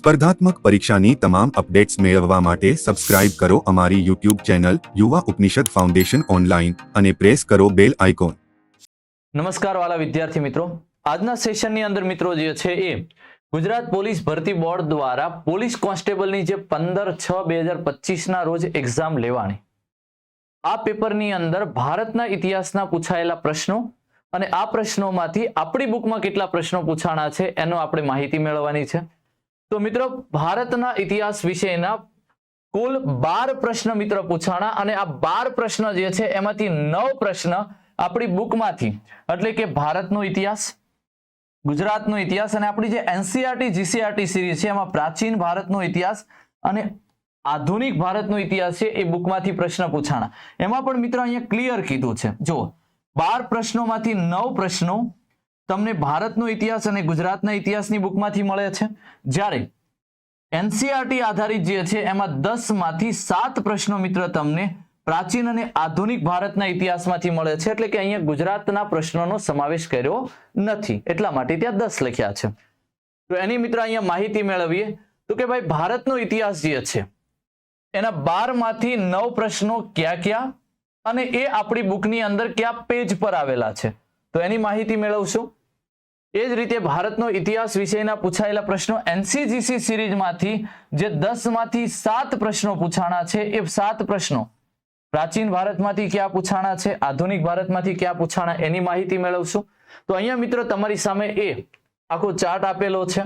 સ્પર્ધાત્મક પરીક્ષાની તમામ અપડેટ્સ મેળવવા માટે સબસ્ક્રાઇબ કરો અમારી યુટ્યુબ ચેનલ યુવા ઉપનિષદ ફાઉન્ડેશન ઓનલાઈન અને પ્રેસ કરો બેલ આઇકોન। નમસ્કાર વાલા વિદ્યાર્થી મિત્રો, આજના સેશનની અંદર મિત્રો જે છે એ ગુજરાત પોલીસ ભરતી બોર્ડ દ્વારા પોલીસ કોન્સ્ટેબલની જે 15/6/2025 ના રોજ એક્ઝામ લેવાની, આ પેપરની અંદર ભારતના ઇતિહાસના પૂછાયેલા પ્રશ્નો અને આ પ્રશ્નોમાંથી આપણી બુકમાં કેટલા પ્રશ્નો પૂછાણા છે એનો આપણે માહિતી મેળવવાની છે। તો મિત્રો, ભારતના ઇતિહાસ વિશેના કુલ 12 પ્રશ્ન મિત્રો પૂછાણા અને આ 12 પ્રશ્ન જે છે એમાંથી 9 પ્રશ્ન આપણી બુકમાંથી, એટલે કે ભારતનો ઇતિહાસ, ગુજરાતનો ઇતિહાસ અને આપણી જે એનસીઈઆરટી જીસીઈઆરટી સિરીઝ છે એમાં પ્રાચીન ભારતનો ઇતિહાસ અને આધુનિક ભારતનો ઇતિહાસ છે એ બુકમાંથી પ્રશ્ન પૂછાણા। એમાં પણ મિત્રો અહીંયા ક્લિયર કીધું છે, જો 12 પ્રશ્નોમાંથી 9 પ્રશ્નો તમને ભારતનો ઇતિહાસ અને ગુજરાતના ઇતિહાસની બુકમાંથી મળે છે, જ્યારે એનસીઈઆરટી આધારિત જે છે એમાં 10 માંથી 7 પ્રશ્નો મિત્રો તમને પ્રાચીન અને આધુનિક ભારતના ઇતિહાસમાંથી મળે છે, એટલે કે અહીંયા ગુજરાતના પ્રશ્નોનો સમાવેશ કર્યો નથી, એટલા માટે ત્યાં 10 લખ્યા છે। તો એની મિત્રો અહીંયા માહિતી મેળવીએ તો કે ભાઈ ભારતનો ઇતિહાસ જે છે એના 12 માંથી 9 પ્રશ્નો ક્યાં ક્યાં અને એ આપણી બુકની અંદર કયા પેજ પર આવેલા છે, તો એની માહિતી મેળવશું। એ જ રીતે ભારતનો ઇતિહાસ વિષયના પૂછાયેલા પ્રશ્નો એનસીજીસી સિરીઝમાંથી જે 10 માંથી 7 પ્રશ્નો પૂછાણા છે એ 7 પ્રશ્નો પ્રાચીન ભારતમાંથી ક્યાં પૂછાણા છે, આધુનિક ભારતમાંથી ક્યાં પૂછાણા, એની માહિતી મેળવશું। તો અહીંયા મિત્રો તમારી સામે એ આખો ચાર્ટ આપેલો છે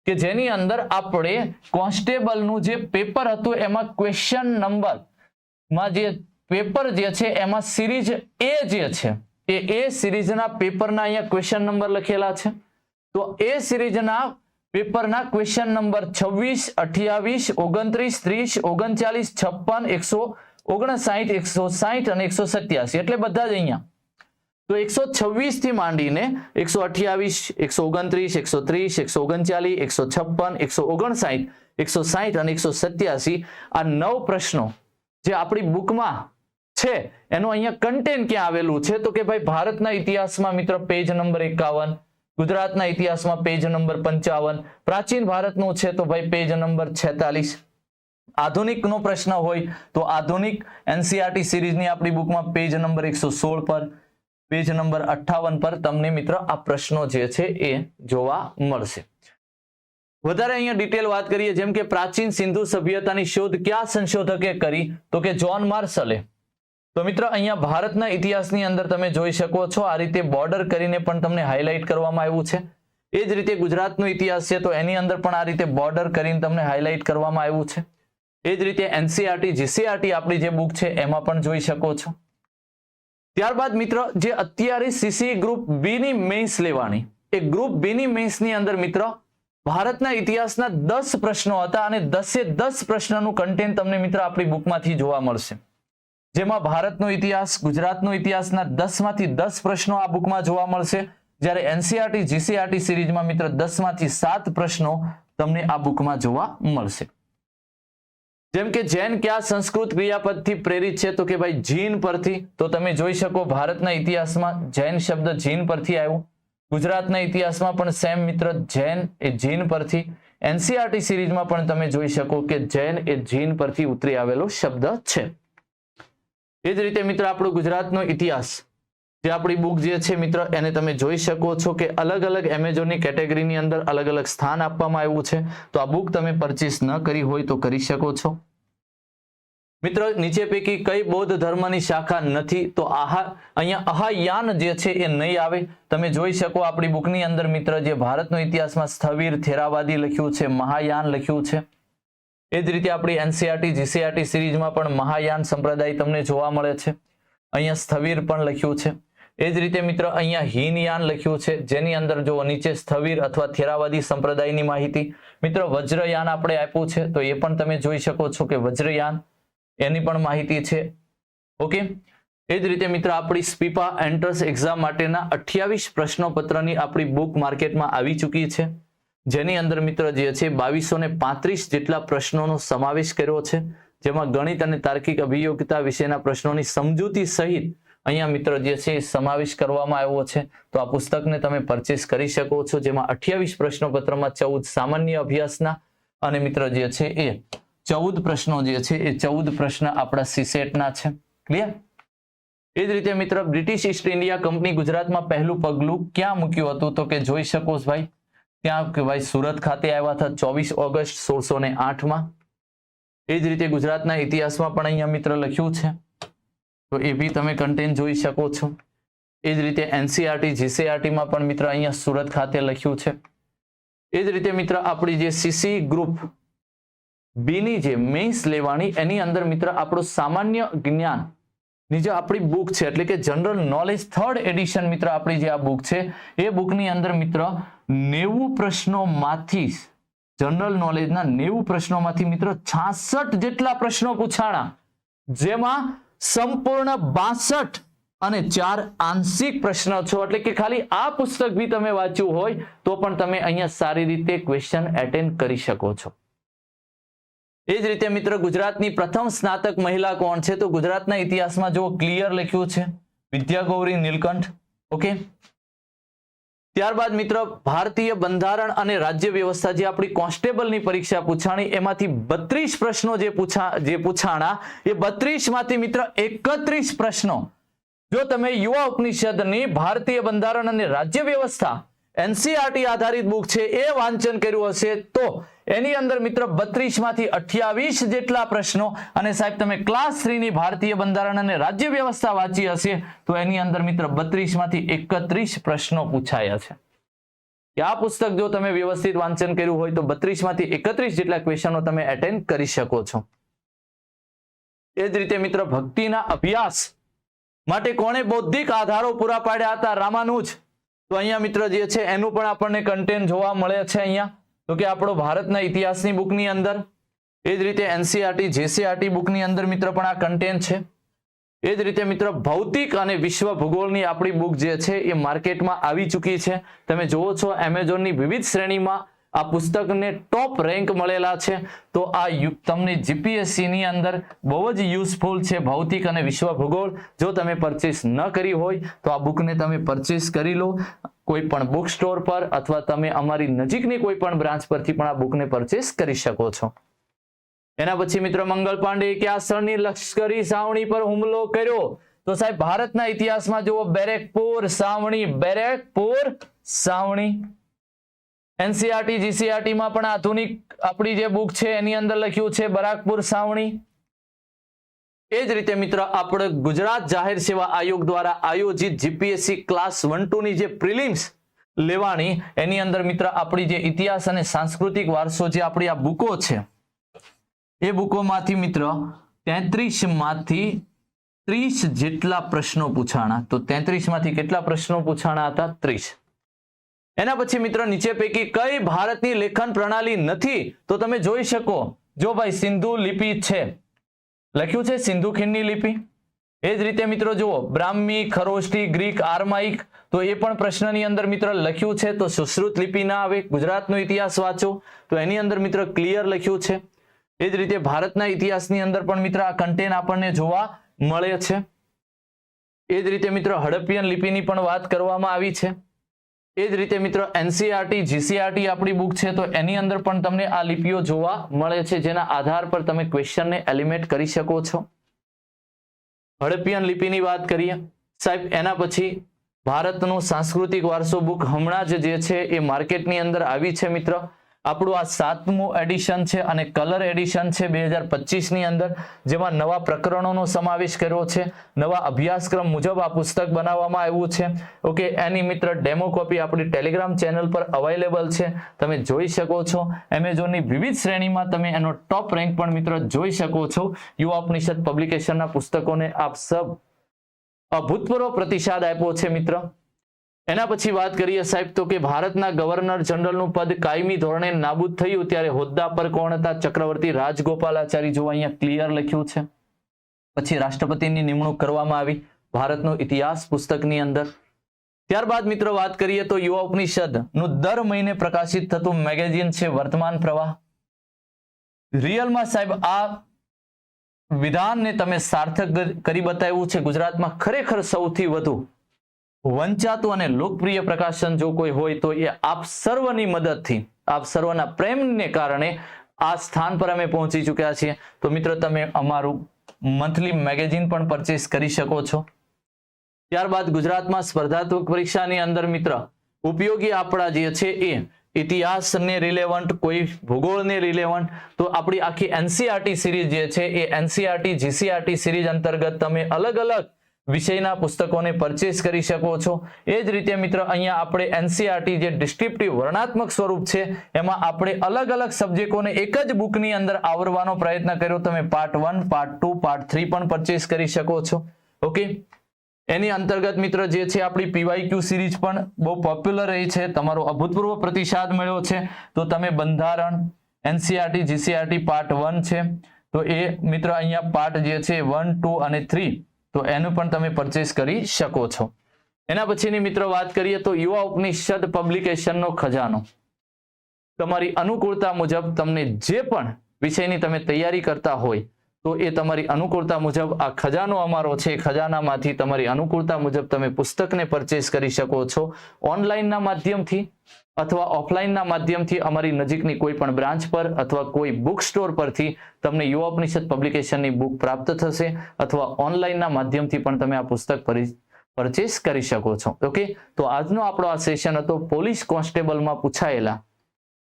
કે જેની અંદર આપણે કોન્સ્ટેબલનું જે પેપર હતું એમાં ક્વેશ્ચન નંબરમાં જે પેપર જે છે એમાં સિરીઝ એ જે છે એ સિરીઝના પેપરના અહીંયા ક્વેશ્ચન નંબર લખેલા છે। તો એ સિરીઝના પેપરના ક્વેશ્ચન નંબર 26, 28, 29, 30, 39, 56, 56, 159, 160 અને 187, એટલે બધા જ અહીંયા। તો 126 થી માંડીને 128, 129, 130, 139, 156, 159, 160 અને 187 આ 9 પ્રશ્નો જે આપણી બુકમાં છે એનો અહીંયા કન્ટેન્ટ ક્યાં આવેલું છે, તો કે ભાઈ ભારતના ઇતિહાસમાં મિત્રો પેજ નંબર 51, ગુજરાતના ઇતિહાસમાં પેજ નંબર 55, પ્રાચીન ભારતનું છે તો ભાઈ પેજ નંબર 46, આધુનિકનો પ્રશ્ન હોય તો આધુનિક એનસીઈઆરટી સિરીઝની આપણી બુકમાં પેજ નંબર 116 પર, પેજ નંબર 58 પર તમને મિત્રો આ પ્રશ્નો જે છે એ જોવા મળશે। વધારે અહીંયા ડિટેલ વાત કરીએ, જેમ કે પ્રાચીન સિંધુ સભ્યતાની શોધ કયા સંશોધકે કરી, તો કે જ્હોન માર્શલે। તો મિત્રો અહીંયા ભારતના ઇતિહાસની અંદર તમે જોઈ શકો છો આ રીતે બોર્ડર કરીને પણ તમને હાઇલાઇટ કરવામાં આવ્યું છે। એ જ રીતે ગુજરાતનો ઇતિહાસ છે તો એની અંદર પણ આ રીતે બોર્ડર કરીને તમને હાઇલાઇટ કરવામાં આવ્યું છે। એ જ રીતે એનસીઈઆરટી જીસીઈઆરટી આપણી જે બુક છે એમાં પણ જોઈ શકો છો। ત્યારબાદ મિત્રો જે અત્યારે સીસી ગ્રુપ બી ની મેન્સ લેવાની, એ ગ્રુપ બી ની મેન્સ ની અંદર મિત્રો ભારતના ઇતિહાસના 10 પ્રશ્નો હતા અને 10 પ્રશ્નોનું કન્ટેન્ટ તમને મિત્રો આપણી બુકમાંથી જોવા મળશે, જેમાં ભારતનો ઇતિહાસ, ગુજરાતનો ઇતિહાસના 10 માંથી 10 પ્રશ્નો આ બુકમાં જોવા મળશે, જ્યારે એનસીઈઆરટી જીસીઈઆરટી સિરીઝમાં મિત્રો 10 માંથી 7 પ્રશ્નો તમને આ બુકમાં જોવા મળશે। જેમ કે જૈન કયા સંસ્કૃત ક્રિયાપદથી પ્રેરિત છે, તો કે ભાઈ જીન પરથી। તો તમે જોઈ શકો ભારતના ઇતિહાસમાં જૈન શબ્દ જીન પરથી આવ્યો, ગુજરાતના ઇતિહાસમાં પણ સેમ મિત્ર જૈન એ જીન પરથી, એનસીઈઆરટી સિરીઝમાં પણ તમે જોઈ શકો કે જૈન એ જીન પરથી ઉતરી આવેલો શબ્દ છે। એ જ રીતે મિત્રો આપણો ગુજરાતનો ઇતિહાસ જે આપણી બુક જે છે મિત્રો એને તમે જોઈ શકો છો કે અલગ અલગ એમેઝોનની કેટેગરીની અંદર અલગ અલગ સ્થાન આપવામાં આવ્યું છે। તો આ બુક તમે પરચેસ ન કરી હોય તો કરી શકો છો। મિત્રો નીચે પૈકી કઈ બૌદ્ધ ધર્મની શાખા નથી, તો અહીંયા અહાયાન જે છે એ નહીં આવે। તમે જોઈ શકો આપણી બુકની અંદર મિત્ર જે ભારતનો ઇતિહાસમાં સ્થવિર, થેરાવાદી લખ્યું છે, મહાયાન લખ્યું છે। એ જ રીતે આપણી એનસીઈઆરટી જીસીઈઆરટી સિરીઝમાં પણ મહાયાન સંપ્રદાય તમને જોવા મળે છે, અહીંયા સ્થવિર પણ લખ્યું છે। એ જ રીતે મિત્રો અહીંયા હીનયાન લખ્યું છે, જેની અંદર જો નીચે સ્થવિર અથવા થેરાવાદી સંપ્રદાયની માહિતી, મિત્રો વજ્રયાન આપણે આપ્યું છે તો એ પણ તમે જોઈ શકો છો કે વજ્રયાન એની પણ માહિતી છે। ઓકે, એ જ રીતે મિત્રો આપણી સ્પીપા એન્ટ્રન્સ એક્ઝામ માટેના 28 પ્રશ્નોપત્રની આપણી બુક માર્કેટમાં આવી ચૂકી છે, જેની અંદર મિત્ર જે છે 2235 જેટલા પ્રશ્નોનો સમાવેશ કર્યો છે, જેમાં ગણિત અને તાર્કિક અભિયોગ્યતા વિશેના પ્રશ્નોની સમજૂતી સહિત અહીંયા મિત્ર જે છે સમાવેશ કરવામાં આવ્યો છે। તો આ પુસ્તકને તમે પરચેસ કરી શકો છો, જેમાં 28 પ્રશ્નોપત્રમાં 14 સામાન્ય અભ્યાસના અને મિત્ર જે છે એ 14 પ્રશ્નો જે છે એ 14 પ્રશ્ન આપણા CSET ના છે. ક્લિયર? એ જ રીતે મિત્ર બ્રિટિશ ઈસ્ટ ઇન્ડિયા કંપની ગુજરાતમાં પહેલું પગલું ક્યાં મૂક્યું હતું? તો કે જોઈ શકો છો ભાઈ, ત્યાં કે ભાઈ સુરત ખાતે આવ્યા હતા 24 ઓગસ્ટ 1608 એ જ રીતે ગુજરાતના ઇતિહાસમાં પણ અહીંયા મિત્ર લખ્યું છે, તો એ બી તમે કન્ટેન્ટ જોઈ શકો છો. એ જ રીતે NCERT GCERT માં પણ મિત્ર અહીંયા સુરત ખાતે લખ્યું છે. એ જ રીતે મિત્ર આપણી જે CC ગ્રુપ બી ની જે મેઇન્સ લેવાની એની અંદર મિત્ર આપણું સામાન્ય જ્ઞાન ની જે આપણી બુક છે એટલે કે જનરલ નોલેજ 3rd એડિશન મિત્ર આપણી જે આ બુક છે એ બુકની અંદર મિત્ર 90 પ્રશ્નોમાંથી જનરલ નોલેજના 90 પ્રશ્નોમાંથી મિત્ર 66 જેટલા પ્રશ્નો પૂછાણા, જેમાં સંપૂર્ણ 62 અને 4 આંશિક પ્રશ્નો છો. એટલે કે ખાલી આ પુસ્તક બી તમે વાંચ્યું હોય તો પણ તમે અહીંયા સારી રીતે ક્વેશ્ચન એટેન્ડ કરી શકો છો. એ જ રીતે મિત્ર ગુજરાતની પ્રથમ સ્નાતક મહિલા કોણ છે? તો ગુજરાતના ઇતિહાસમાં જો ક્લિયર લખ્યું છે વિદ્યાગૌરી નીલકંઠ. ઓકે, ત્યારબાદ મિત્ર ભારતીય બંધારણ અને રાજ્ય વ્યવસ્થા જે આપણી કોન્સ્ટેબલની પરીક્ષા પૂછાણી એમાંથી 32 પ્રશ્નો જે પૂછાણા એ 32 માંથી મિત્ર 31 પ્રશ્નો જો તમે યુવા ઉપનિષદની ભારતીય બંધારણ અને રાજ્ય વ્યવસ્થા NCERT આધારિત બુક છે એ વાંચન કર્યું હશે તો એની અંદર મિત્ર 32 માંથી 28 જેટલા પ્રશ્નો, અને સાહેબ તમે ક્લાસ 3 ની ભારતીય બંધારણ અને રાજ્ય વ્યવસ્થા વાંચી હશે તો એની અંદર મિત્ર 32 માંથી 31 પ્રશ્નો પૂછાયા છે. આ પુસ્તક જો તમે વ્યવસ્થિત વાંચન કર્યું હોય તો 32 માંથી 31 જેટલા ક્વેશ્ચનો તમે એટેન્ડ કરી શકો છો. એ જ રીતે મિત્ર ભક્તિના અભ્યાસ માટે કોણે બૌદ્ધિક આધારો પૂરા પાડ્યા હતા? રામાનુજ. તો અહીંયા મિત્ર જે છે એનું પણ આપણને કન્ટેન્ટ જોવા મળે છે અહીંયા, તો કે આપણો ભારતના ઇતિહાસની બુકની અંદર. એ જ રીતે NCERT GCERT બુકની અંદર મિત્ર પણ આ કન્ટેન્ટ છે. એ જ રીતે મિત્ર ભૌતિક અને વિશ્વ ભૂગોળની આપણી બુક જે છે એ માર્કેટમાં આવી ચૂકી છે. તમે જુઓ છો એમેઝોનની વિવિધ શ્રેણીમાં આ પુસ્તકને ટોપ રેન્ક મળેલા છે. તો આ તમને GPSC ની અંદર બહુ જ યુઝફુલ છે ભૌતિક અને વિશ્વ ભૂગોળ. જો તમે પરચેસ ન કરી હોય તો આ બુકને તમે પરચેસ કરી લો કોઈ પણ બુક સ્ટોર પર, અથવા તમે અમારી નજીકની કોઈ પણ બ્રાન્ચ પરથી પણ આ બુકને પરચેસ કરી શકો છો. એના પછી મિત્ર મંગલ પાંડે કયા સ્થળની લશ્કરી છાવણી પર હુમલો કર્યો? તો સાહેબ ભારતના ઇતિહાસમાં જુઓ બેરેકપુર છાવણી, બેરેકપુર છાવણી. NCERT GCERT માં પણ આધુનિક આપણી જે બુક છે એની અંદર લખ્યું છે બરાકપુર છાવણી. એ જ રીતે મિત્ર આપણે ગુજરાત જાહેર સેવા આયોગ દ્વારા આયોજિત GPSC ક્લાસ 1-2 ની જે પ્રિલિમ્સ લેવાની એની અંદર મિત્ર આપણી જે ઇતિહાસ અને સાંસ્કૃતિક વારસો જે આપણી આ બુકો છે એ બુકોમાંથી મિત્ર 33 માંથી 30 જેટલા પ્રશ્નો પૂછાણા. તો 33 માંથી કેટલા પ્રશ્નો પૂછાણા હતા? 30. એના પછી મિત્ર નીચે પૈકી કઈ ભારતની લેખન પ્રણાલી નથી? તો તમે જોઈ શકો જો ભાઈ સિંધુ લિપિ છે, લખ્યું છે સિંધુ ખીણની લિપિ. એ જ રીતે મિત્રો જુઓ બ્રાહ્મી, ખરોષ્ઠી, ગ્રીક, આર્માઇક, તો એ પણ પ્રશ્નની અંદર મિત્ર લખ્યું છે. તો સુશ્રુત લિપિ ના આવે. ગુજરાતનો ઇતિહાસ વાંચો તો એની અંદર મિત્ર ક્લિયર લખ્યું છે. એ જ રીતે ભારતના ઇતિહાસની અંદર પણ મિત્ર આ કન્ટેન્ટ આપણને જોવા મળે છે. એ જ રીતે મિત્ર હડપ્પિયન લિપિની પણ વાત કરવામાં આવી છે. એ જ રીતે મિત્રો NCERT GCERT આપણી બુક છે તો એની અંદર પણ તમને આ લિપિઓ જોવા મળે છે, જેના આધાર પર તમે ક્વેશ્ચનને એલિમેટ કરી શકો છો. હડપ્પિયન લિપિની વાત કરીએ સાહેબ. એના પછી ભારતનો સાંસ્કૃતિક વારસો બુક હમણાં જ જે છે એ માર્કેટની અંદર આવી છે મિત્ર. આપણું આ 7મું એડિશન છે અને કલર એડિશન છે 2025 ની અંદર, જેમાં નવા પ્રકરણોનો સમાવેશ કર્યો છે. નવા અભ્યાસક્રમ મુજબ આ પુસ્તક બનાવવામાં આવ્યું છે. ઓકે, એની મિત્ર ડેમો કોપી આપણી ટેલિગ્રામ ચેનલ પર અવેલેબલ છે, તમે જોઈ શકો છો. એમેઝોનની વિવિધ શ્રેણીમાં તમે એનો ટોપ રેન્ક પણ મિત્ર જોઈ શકો છો. યુવા ઉપનિષદ પબ્લિકેશનના પુસ્તકોને આપ સબ અભૂતપૂર્વ પ્રતિસાદ આપ્યો છે મિત્ર. એના પછી વાત કરીએ સાહેબ તો કે ભારતના ગવર્નર જનરલનું પદ કાયમી ધોરણે નાબૂદ થયું ત્યારે હોદ્દા પર કોણ હતા? ચક્રવર્તી રાજગોપાલાચારી. જો અહીંયા ક્લિયર લખ્યું છે. પછી રાષ્ટ્રપતિની નિમણૂક કરવામાં આવી ભારતનો ઇતિહાસ પુસ્તકની અંદર. ત્યારબાદ મિત્રો વાત કરીએ તો યુવા ઉપનિષદ નું દર મહિને પ્રકાશિત થતું મેગેઝિન છે વર્તમાન પ્રવાહ. રિયલમાં સાહેબ આ વિધાનને તમે સાર્થક કરી બતાવ્યું છે. ગુજરાતમાં ખરેખર સૌથી વધુ વંચાતું અને લોકપ્રિય પ્રકાશન જો કોઈ હોય તો એ આપ સર્વની મદદથી, આપ સર્વના પ્રેમને કારણે આ સ્થાન પર અમે પહોંચી ચૂક્યા છીએ. તો મિત્રો તમે અમારું મંથલી મેગેઝિન પણ પરચેસ કરી શકો છો. ત્યારબાદ ગુજરાતમાં સ્પર્ધાત્મક પરીક્ષાની અંદર મિત્ર ઉપયોગી આપણા જે છે એ ઇતિહાસને રિલેવન્ટ, કોઈ ભૂગોળને રિલેવન્ટ, તો આપણી આખી એનસીઆરટી સિરીઝ જે છે એ એનસીઆરટી જીસીઆરટી સિરીઝ અંતર્ગત તમે અલગ અલગ વિષયના પુસ્તકોને પરચેસ કરી શકો છો. એ જ રીતે મિત્ર અહીંયા આપણે એનસીઆરટી જે ડિસ્ક્રિપ્ટિવ વર્ણનાત્મક સ્વરૂપ છે એમાં આપણે અલગ અલગ સબ્જેક્ટોને એક જ બુકની અંદર આવરવાનો પ્રયત્ન કર્યો. તમે પાર્ટ 1, પાર્ટ 2, પાર્ટ 3 પણ પરચેસ કરી શકો છો. ઓકે, એની અંતર્ગત મિત્ર જે છે આપણી પીવાયક્યુ સિરીઝ પણ બહુ પોપ્યુલર રહી છે, તમારો અભૂતપૂર્વ પ્રતિસાદ મળ્યો છે. તો તમે બંધારણ, એનસીઆરટી જીસીઆરટી પાર્ટ 1 છે, તો એ મિત્ર અહીંયા પાર્ટ જે છે 1, 2 અને 3, તો એનું પણ તમે પરચેસ કરી શકો છો. એના પછીની મિત્ર વાત કરીએ તો યુવા ઉપનિષદ પબ્લિકેશનનો ખજાનો. તમારી અનુકૂળતા મુજબ તમને જે પણ વિષયની તમે તૈયારી કરતા હોય તો એ તમારી અનુકૂળતા મુજબ આ ખજાનો અમારો છે, ખજાનામાંથી તમારી અનુકૂળતા મુજબ તમે પુસ્તકને પરચેસ કરી શકો છો. ઓનલાઈનના માધ્યમથી અથવા ઓફલાઈનના માધ્યમથી અમારી નજીકની કોઈ પણ બ્રાન્ચ પર અથવા કોઈ બુક સ્ટોર પરથી તમને યુવા ઉપનિષદ પબ્લિકેશનની બુક પ્રાપ્ત થશે, અથવા ઓનલાઈનના માધ્યમથી પણ તમે આ પુસ્તક પરચેસ કરી શકો છો. ઓકે, તો આજનો આપણો આ સેશન હતો પોલીસ કોન્સ્ટેબલમાં પૂછાયેલા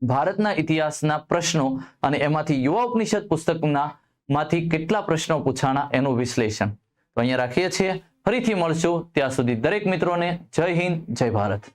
ભારતના ઇતિહાસના પ્રશ્નો અને એમાંથી યુવા ઉપનિષદ પુસ્તકના માંથી કેટલા પ્રશ્નો પૂછાણા એનું વિશ્લેષણ. તો અહીંયા રાખીએ છીએ. ફરીથી મળશું, ત્યાં સુધી દરેક મિત્રોને જય હિન્દ, જય ભારત.